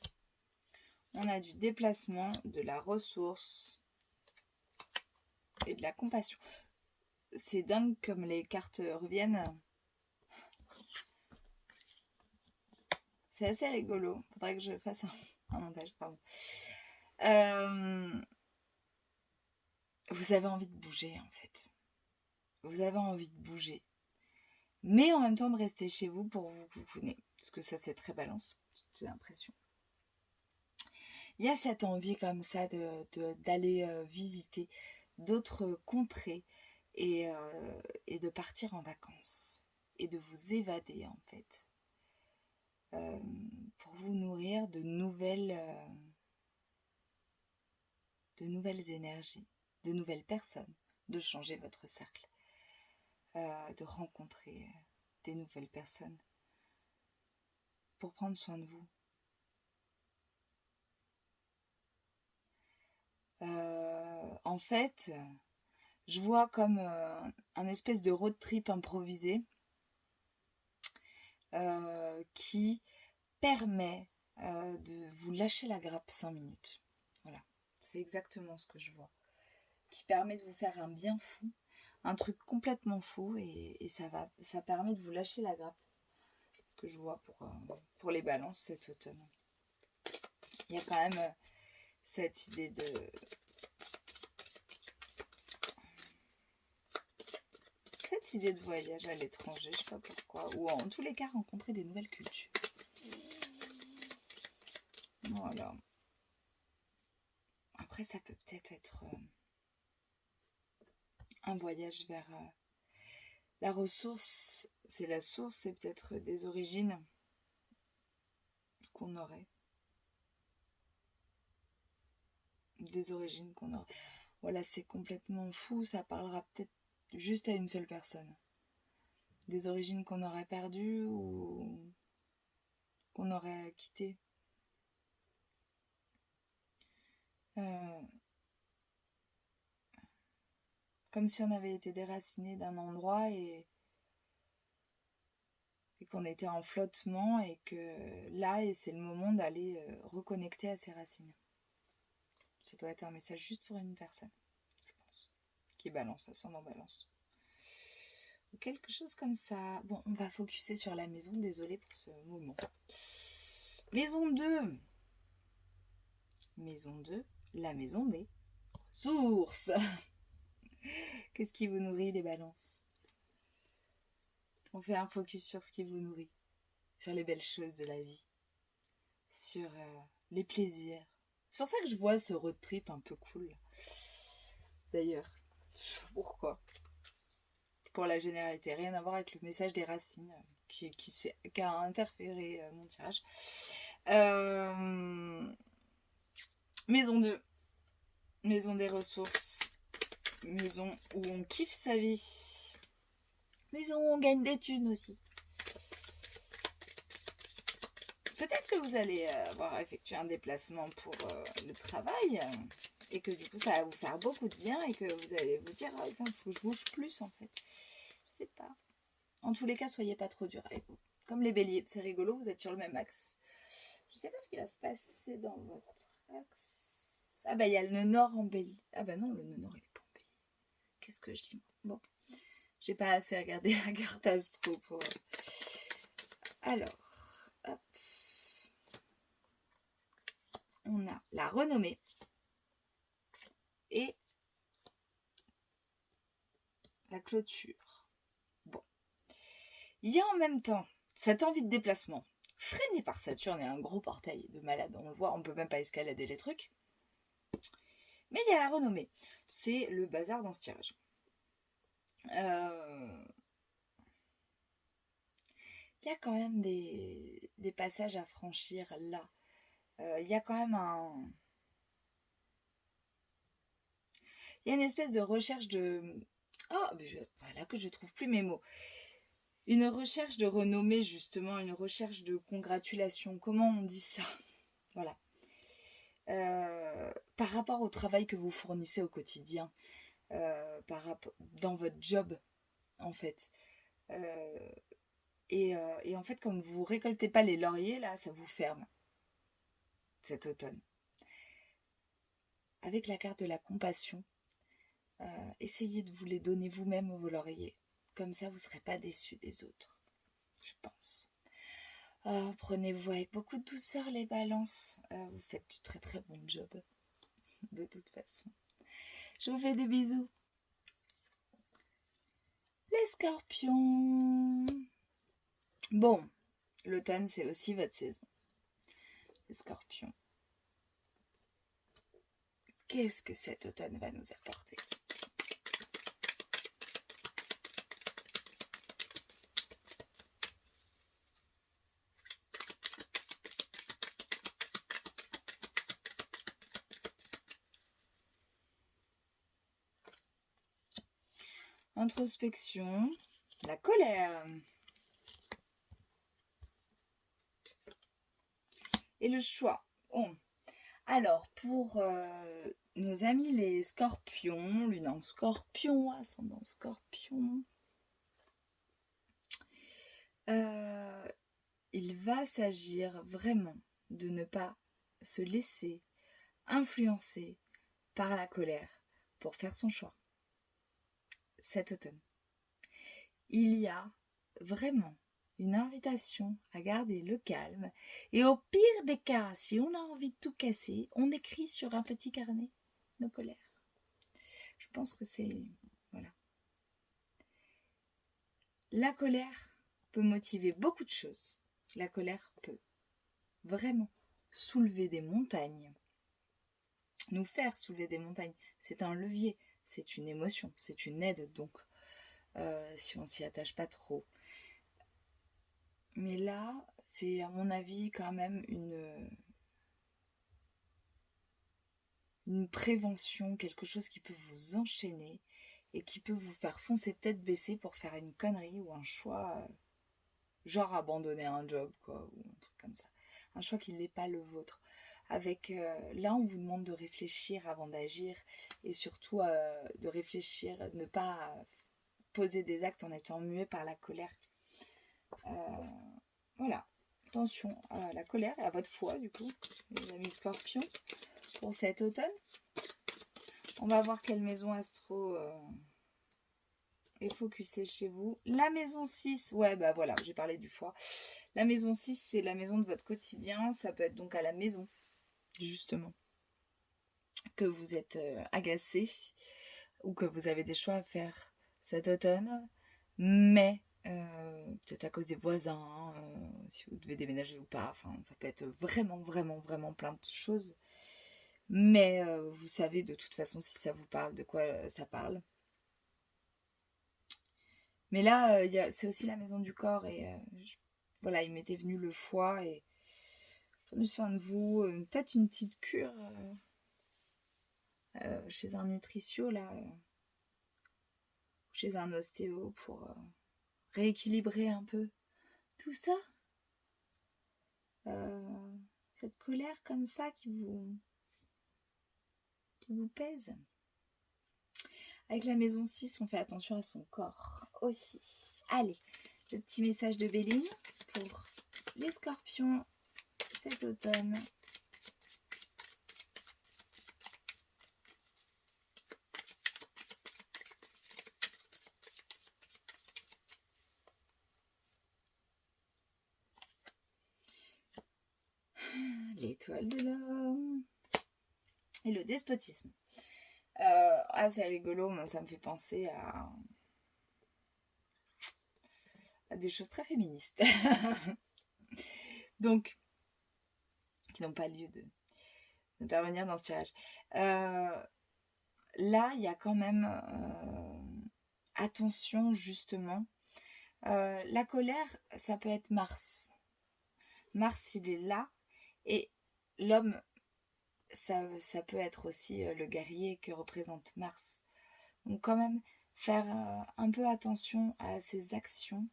on a du déplacement, de la ressource et de la compassion. C'est dingue comme les cartes reviennent. C'est assez rigolo. Faudrait que je fasse un montage. Pardon. Vous avez envie de bouger en fait. Vous avez envie de bouger. Mais en même temps de rester chez vous pour vous cocooner. Parce que ça c'est très balance, j'ai l'impression. Il y a cette envie comme ça d'aller visiter d'autres contrées et de partir en vacances. Et de vous évader en fait. Pour vous nourrir de nouvelles énergies, de nouvelles personnes, de changer votre cercle, de rencontrer des nouvelles personnes pour prendre soin de vous. En fait, je vois comme un espèce de road trip improvisé qui permet de vous lâcher la grappe 5 minutes. Voilà, c'est exactement ce que je vois. Qui permet de vous faire un bien fou, un truc complètement fou et ça permet de vous lâcher la grappe. Ce que je vois pour les balances cet automne. Il y a quand même cette idée de voyage à l'étranger, je sais pas pourquoi, ou en tous les cas rencontrer des nouvelles cultures. Voilà. Après, ça peut peut-être être un voyage vers la ressource. C'est la source, c'est peut-être des origines qu'on aurait. Des origines qu'on aurait. Voilà, c'est complètement fou. Ça parlera peut-être juste à une seule personne. Des origines qu'on aurait perdues ou qu'on aurait quittées. Comme si on avait été déraciné d'un endroit et qu'on était en flottement et que là, et c'est le moment d'aller reconnecter à ses racines. Ça doit être un message juste pour une personne, je pense, qui balance, ascendant balance. Ou quelque chose comme ça. Bon, on va focuser sur la maison, désolée pour ce moment. Maison 2. Maison 2, la maison des ressources. Qu'est-ce qui vous nourrit, les balances? On fait un focus sur ce qui vous nourrit, sur les belles choses de la vie, sur les plaisirs. C'est pour ça que je vois ce road trip un peu cool. D'ailleurs, pourquoi? Pour la généralité, rien à voir avec le message des racines qui a interféré mon tirage. Maison 2, maison des ressources, maison où on kiffe sa vie, maison où on gagne des thunes aussi. Peut-être que vous allez avoir effectué un déplacement pour le travail et que du coup ça va vous faire beaucoup de bien et que vous allez vous dire il faut que je bouge plus en fait. Je sais pas. En tous les cas, soyez pas trop dur avec vous. Comme les béliers, c'est rigolo, vous êtes sur le même axe. Je sais pas ce qui va se passer dans votre axe. Ah bah il y a le nœud nord en bélier. Ah bah non, le nœud nord il est pas en bélier. Qu'est-ce que je dis moi? Bon, j'ai pas assez regardé la carte astro pour... Alors, hop. On a la renommée et la clôture. Bon. Il y a en même temps cette envie de déplacement, freinée par Saturne et un gros portail de malade. On le voit, on peut même pas escalader les trucs. Mais il y a la renommée. C'est le bazar dans ce tirage. Il y a quand même des passages à franchir là. Il y a quand même un... Il y a une espèce de recherche de... Oh, voilà que je trouve plus mes mots. Une recherche de renommée, justement, une recherche de congratulation. Comment on dit ça? Voilà. Par rapport au travail que vous fournissez au quotidien, dans votre job, en fait. Et en fait, comme vous récoltez pas les lauriers, là, ça vous ferme cet automne. Avec la carte de la compassion, essayez de vous les donner vous-même vos lauriers. Comme ça, vous ne serez pas déçus des autres, je pense. Prenez-vous avec beaucoup de douceur les balances. Vous faites du très très bon job, de toute façon. Je vous fais des bisous. Les scorpions. Bon, l'automne, c'est aussi votre saison. Les scorpions. Qu'est-ce que cet automne va nous apporter? Introspection, la colère et le choix. Bon. Alors, pour nos amis les scorpions, lune en scorpion, ascendant scorpion, il va s'agir vraiment de ne pas se laisser influencer par la colère pour faire son choix. Cet automne, il y a vraiment une invitation à garder le calme et au pire des cas, si on a envie de tout casser, on écrit sur un petit carnet nos colères. Je pense que c'est... Voilà. La colère peut motiver beaucoup de choses. La colère peut vraiment soulever des montagnes, nous faire soulever des montagnes. C'est un levier, c'est une émotion, c'est une aide, donc si on s'y attache pas trop. Mais là, c'est à mon avis quand même une prévention, quelque chose qui peut vous enchaîner et qui peut vous faire foncer tête baissée pour faire une connerie ou un choix, genre abandonner un job, quoi, ou un truc comme ça. Un choix qui n'est pas le vôtre. Avec là, on vous demande de réfléchir avant d'agir et surtout de réfléchir, ne pas poser des actes en étant muet par la colère. Voilà. Attention à la colère et à votre foi, du coup, les amis scorpions, pour cet automne. On va voir quelle maison astro est focusée chez vous. La maison 6, ouais, bah voilà, j'ai parlé du foie. La maison 6, c'est la maison de votre quotidien. Ça peut être donc à la maison, justement, que vous êtes agacé ou que vous avez des choix à faire cet automne. Mais peut-être à cause des voisins, si vous devez déménager ou pas. Enfin, ça peut être vraiment, vraiment, vraiment plein de choses. Mais vous savez de toute façon si ça vous parle, de quoi ça parle. Mais là, c'est aussi la maison du corps et voilà, il m'était venu le foie et prenez soin de vous. Peut-être une petite cure chez un nutritio, là, chez un ostéo pour rééquilibrer un peu tout ça. Cette colère comme ça qui vous pèse. Avec la maison 6, on fait attention à son corps aussi. Allez, le petit message de Béline pour les scorpions cet automne. L'étoile de l'homme. Et le despotisme. C'est rigolo, mais ça me fait penser à des choses très féministes. Donc, qui n'ont pas lieu d'intervenir dans ce tirage. Là, il y a quand même attention, justement. La colère, ça peut être Mars. Mars, il est là. Et l'homme, ça peut être aussi le guerrier que représente Mars. Donc quand même, faire un peu attention à ses actions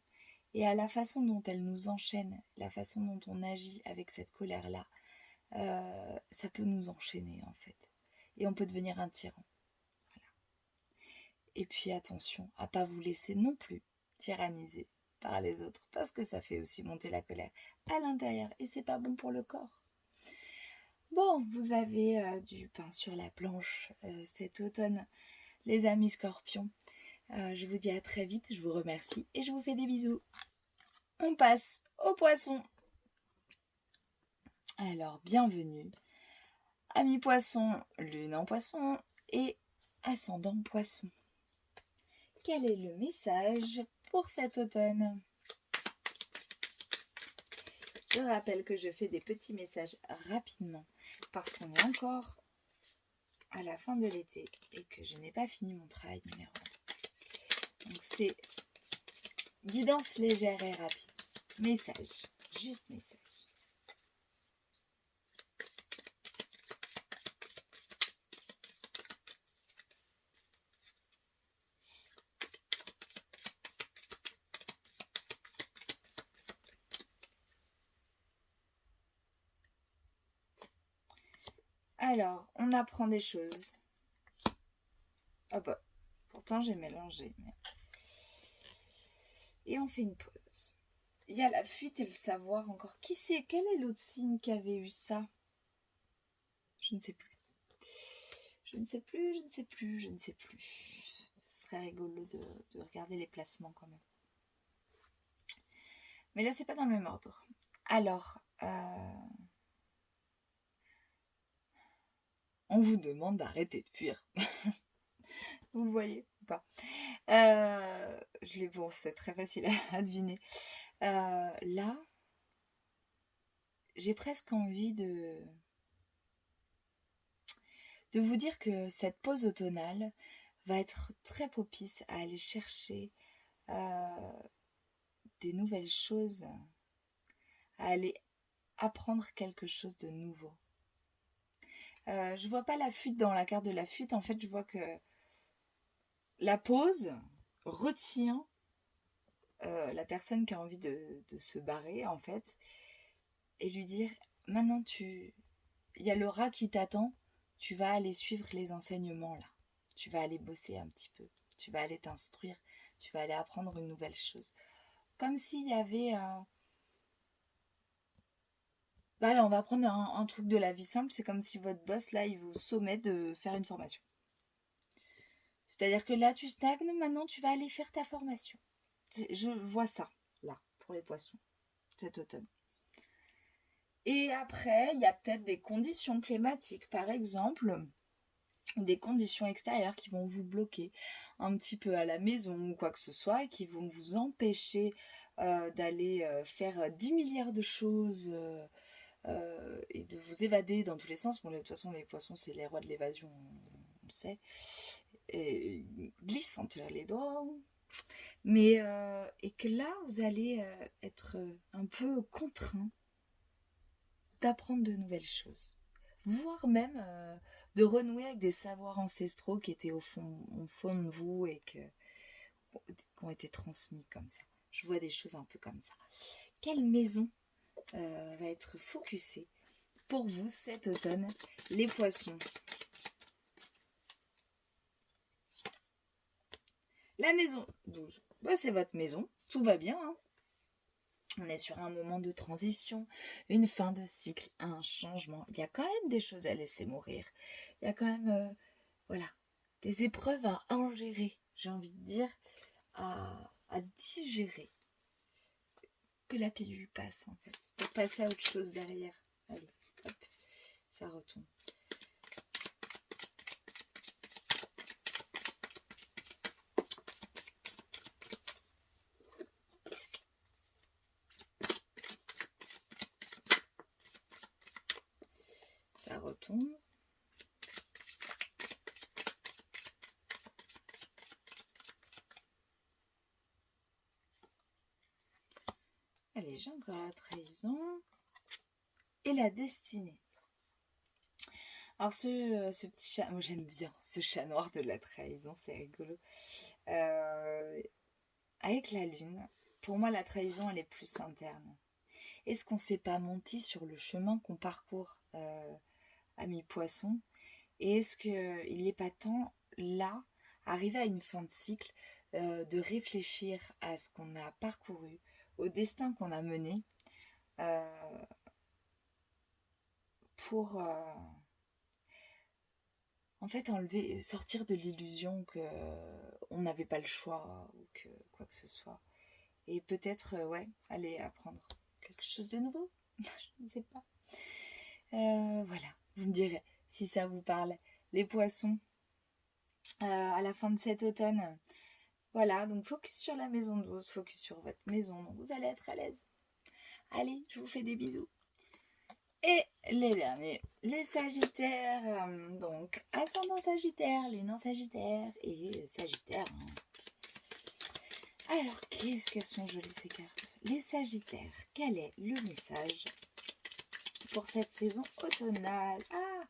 et à la façon dont elles nous enchaînent, la façon dont on agit avec cette colère-là. Ça peut nous enchaîner en fait. Et on peut devenir un tyran. Voilà. Et puis attention à ne pas vous laisser non plus tyranniser par les autres, parce que ça fait aussi monter la colère à l'intérieur et c'est pas bon pour le corps. Bon, vous avez du pain sur la planche cet automne, les amis scorpions. Je vous dis à très vite, je vous remercie et je vous fais des bisous. On passe aux poissons. Alors, bienvenue, amis poissons, lune en poisson et ascendant poisson. Quel est le message pour cet automne ? Je rappelle que je fais des petits messages rapidement parce qu'on est encore à la fin de l'été et que je n'ai pas fini mon travail numéro 1. Donc c'est guidance légère et rapide. Message, juste message. Alors, on apprend des choses. Ah bah, pourtant j'ai mélangé. Mais... Et on fait une pause. Il y a la fuite et le savoir encore. Qui c'est ? Quel est l'autre signe qui avait eu ça ? Je ne sais plus. Je ne sais plus. Ce serait rigolo de regarder les placements quand même. Mais là, c'est pas dans le même ordre. Alors, on vous demande d'arrêter de fuir. Vous le voyez ou pas ? Bon, c'est très facile à deviner. Là, j'ai presque envie de vous dire que cette pause automnale va être très propice à aller chercher des nouvelles choses, à aller apprendre quelque chose de nouveau. Je vois pas la fuite dans la carte de la fuite. En fait, je vois que la pause retient la personne qui a envie de se barrer, en fait, et lui dire, maintenant, il y a le rat qui t'attend, tu vas aller suivre les enseignements, là. Tu vas aller bosser un petit peu. Tu vas aller t'instruire. Tu vas aller apprendre une nouvelle chose. Comme s'il y avait... Bah là, on va prendre un truc de la vie simple. C'est comme si votre boss, là, il vous sommet de faire une formation. C'est-à-dire que là, tu stagnes, maintenant, tu vas aller faire ta formation. Je vois ça, là, pour les poissons, cet automne. Et après, il y a peut-être des conditions climatiques, par exemple, des conditions extérieures qui vont vous bloquer un petit peu à la maison ou quoi que ce soit, et qui vont vous empêcher d'aller faire 10 milliards de choses et de vous évader dans tous les sens. Bon, de toute façon, les poissons, c'est les rois de l'évasion, on le sait. Et ils glissent entre les doigts. Mais, et que là, vous allez être un peu contraint d'apprendre de nouvelles choses. Voire même de renouer avec des savoirs ancestraux qui étaient au fond de vous et qui ont été transmis comme ça. Je vois des choses un peu comme ça. Quelle maison va être focusée pour vous cet automne, les poissons? La maison 12, bah, c'est votre maison, tout va bien. Hein. On est sur un moment de transition, une fin de cycle, un changement. Il y a quand même des choses à laisser mourir. Il y a quand même voilà, des épreuves à ingérer, j'ai envie de dire, à digérer. Que la pilule passe, en fait, pour passer à autre chose derrière. Allez, hop, ça retombe. Ça retombe. Allez, j'ai encore la trahison et la destinée. Alors ce petit chat, moi j'aime bien ce chat noir de la trahison, c'est rigolo. Avec la lune, pour moi la trahison elle est plus interne. Est-ce qu'on ne s'est pas menti sur le chemin qu'on parcourt à mi-poisson? Et est-ce qu'il n'est pas temps, là, arrivé à une fin de cycle, de réfléchir à ce qu'on a parcouru, au destin qu'on a mené, pour en fait sortir de l'illusion qu'on n'avait pas le choix ou que quoi que ce soit. Et peut-être, ouais, aller apprendre quelque chose de nouveau. Je ne sais pas. Voilà, vous me direz si ça vous parle. Les poissons, à la fin de cet automne. Voilà, donc focus sur la maison 12, focus sur votre maison, donc vous allez être à l'aise. Allez, je vous fais des bisous. Et les derniers, les Sagittaires, donc ascendant Sagittaire, lune en Sagittaire et Sagittaire. Alors, qu'est-ce qu'elles sont jolies ces cartes? Les Sagittaires, quel est le message pour cette saison automnale? Ah!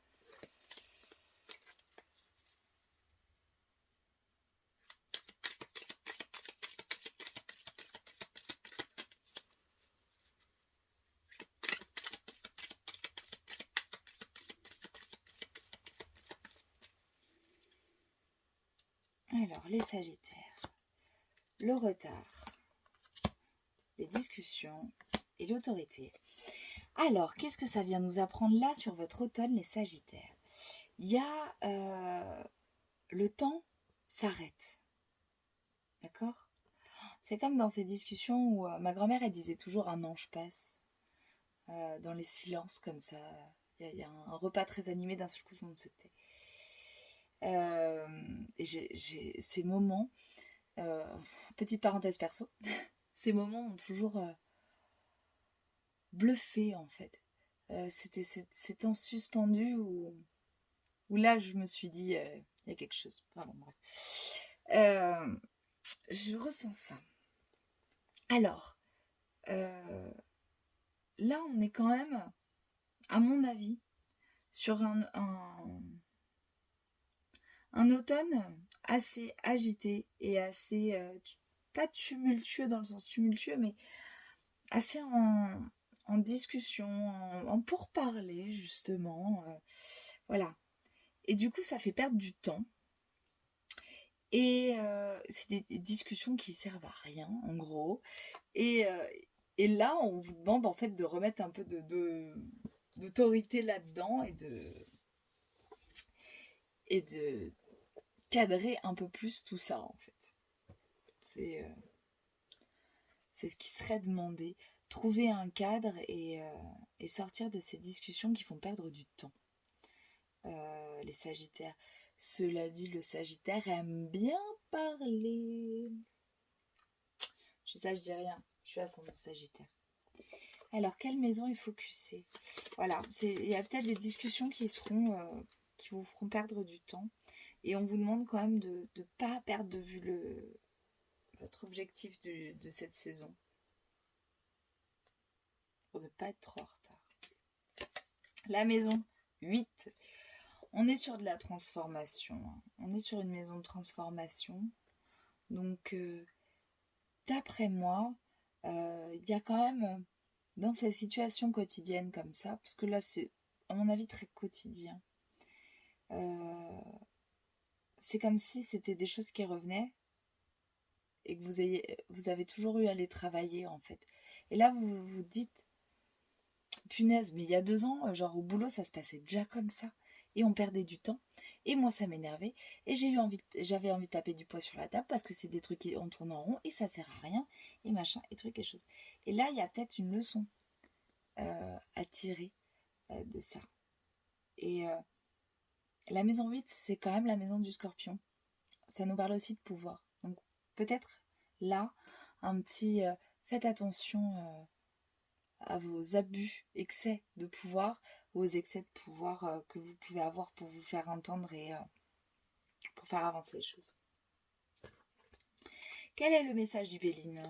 Alors, les Sagittaires, le retard, les discussions et l'autorité. Alors, qu'est-ce que ça vient nous apprendre là sur votre automne, les Sagittaires? Il y a le temps s'arrête. D'accord? C'est comme dans ces discussions où ma grand-mère, elle disait toujours un ange passe. Dans les silences comme ça. Il y a un repas très animé, d'un seul coup, tout le monde se tait. Et j'ai ces moments, petite parenthèse perso, ces moments ont toujours bluffé en fait. c'était en suspendu où là je me suis dit il y a quelque chose. Pardon, bref. Je ressens ça. Alors, là on est quand même, à mon avis, sur un automne assez agité et assez, pas tumultueux dans le sens tumultueux, mais assez en discussion, en pourparlers justement. Voilà. Et du coup, ça fait perdre du temps. Et c'est des discussions qui servent à rien, en gros. Et, là, on vous demande en fait de remettre un peu d'autorité là-dedans et de cadrer un peu plus tout ça, en fait. C'est ce qui serait demandé. Trouver un cadre et sortir de ces discussions qui font perdre du temps. Les Sagittaires. Cela dit, le Sagittaire aime bien parler. Ça, je dis rien. Je suis ascendant Sagittaire. Alors, quelle maison est focusée? Voilà, il y a peut-être des discussions qui vous feront perdre du temps. Et on vous demande quand même de ne pas perdre de vue votre objectif de cette saison. Pour ne pas être trop en retard. La maison 8. On est sur de la transformation. On est sur une maison de transformation. Donc, d'après moi, il y a quand même, dans ces situations quotidiennes comme ça, parce que là, c'est, à mon avis, très quotidien, c'est comme si c'était des choses qui revenaient et que vous avez toujours eu à les travailler, en fait. Et là, vous vous dites, punaise, mais il y a 2 ans, genre au boulot, ça se passait déjà comme ça. Et on perdait du temps. Et moi, ça m'énervait. Et j'avais envie de taper du poing sur la table parce que c'est des trucs qui on tourne en rond et ça sert à rien. Et machin, et trucs et choses. Et là, il y a peut-être une leçon à tirer de ça. Et la maison 8, c'est quand même la maison du Scorpion. Ça nous parle aussi de pouvoir. Donc peut-être là, un petit faites attention à vos excès de pouvoir, aux excès de pouvoir que vous pouvez avoir pour vous faire entendre et pour faire avancer les choses. Quel est le message du Béline?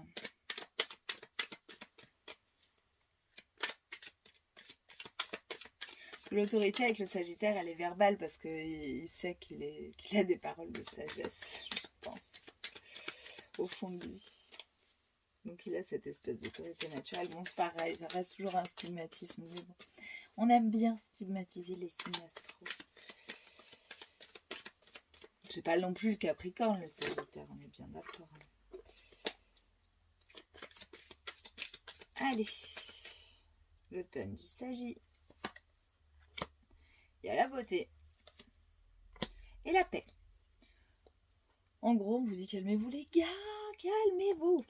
L'autorité avec le Sagittaire, elle est verbale parce qu'il sait qu'il a des paroles de sagesse, je pense, au fond de lui. Donc il a cette espèce d'autorité naturelle. Bon, c'est pareil, ça reste toujours un stigmatisme, mais bon. On aime bien stigmatiser les signes astro. C'est pas non plus le Capricorne, le Sagittaire, on est bien d'accord. Allez, l'automne du Sagit. Il y a la beauté et la paix. En gros, on vous dit calmez-vous les gars, calmez-vous.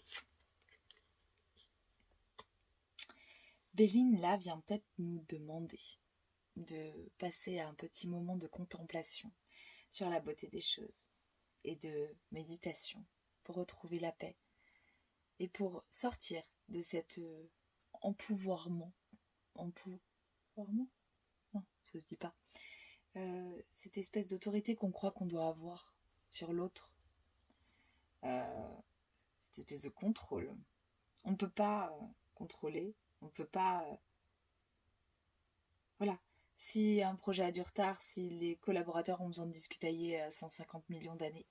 Béline, là, vient peut-être nous demander de passer à un petit moment de contemplation sur la beauté des choses et de méditation pour retrouver la paix et pour sortir de cet empouvoirment. Empouvoirment? Non, ça se dit pas. Cette espèce d'autorité qu'on croit qu'on doit avoir sur l'autre. Cette espèce de contrôle. On ne peut pas contrôler. On ne peut pas... Voilà. Si un projet a du retard, si les collaborateurs ont besoin de discutailler 150 millions d'années.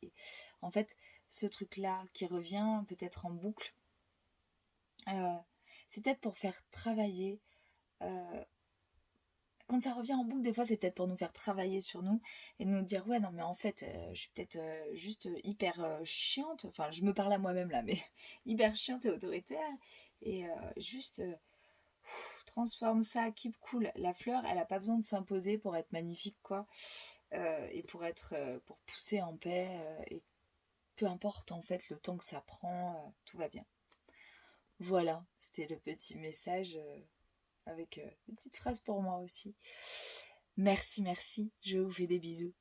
En fait, ce truc-là qui revient peut-être en boucle, c'est peut-être pour faire travailler... quand ça revient en boucle, des fois, c'est peut-être pour nous faire travailler sur nous et nous dire, ouais, non, mais en fait, je suis peut-être juste hyper chiante. Enfin, je me parle à moi-même là, mais hyper chiante et autoritaire. Et juste, transforme ça, keep cool. La fleur, elle n'a pas besoin de s'imposer pour être magnifique, quoi. Et pour pousser en paix. Et peu importe, en fait, le temps que ça prend, tout va bien. Voilà, c'était le petit message avec une petite phrase pour moi aussi. Merci, je vous fais des bisous.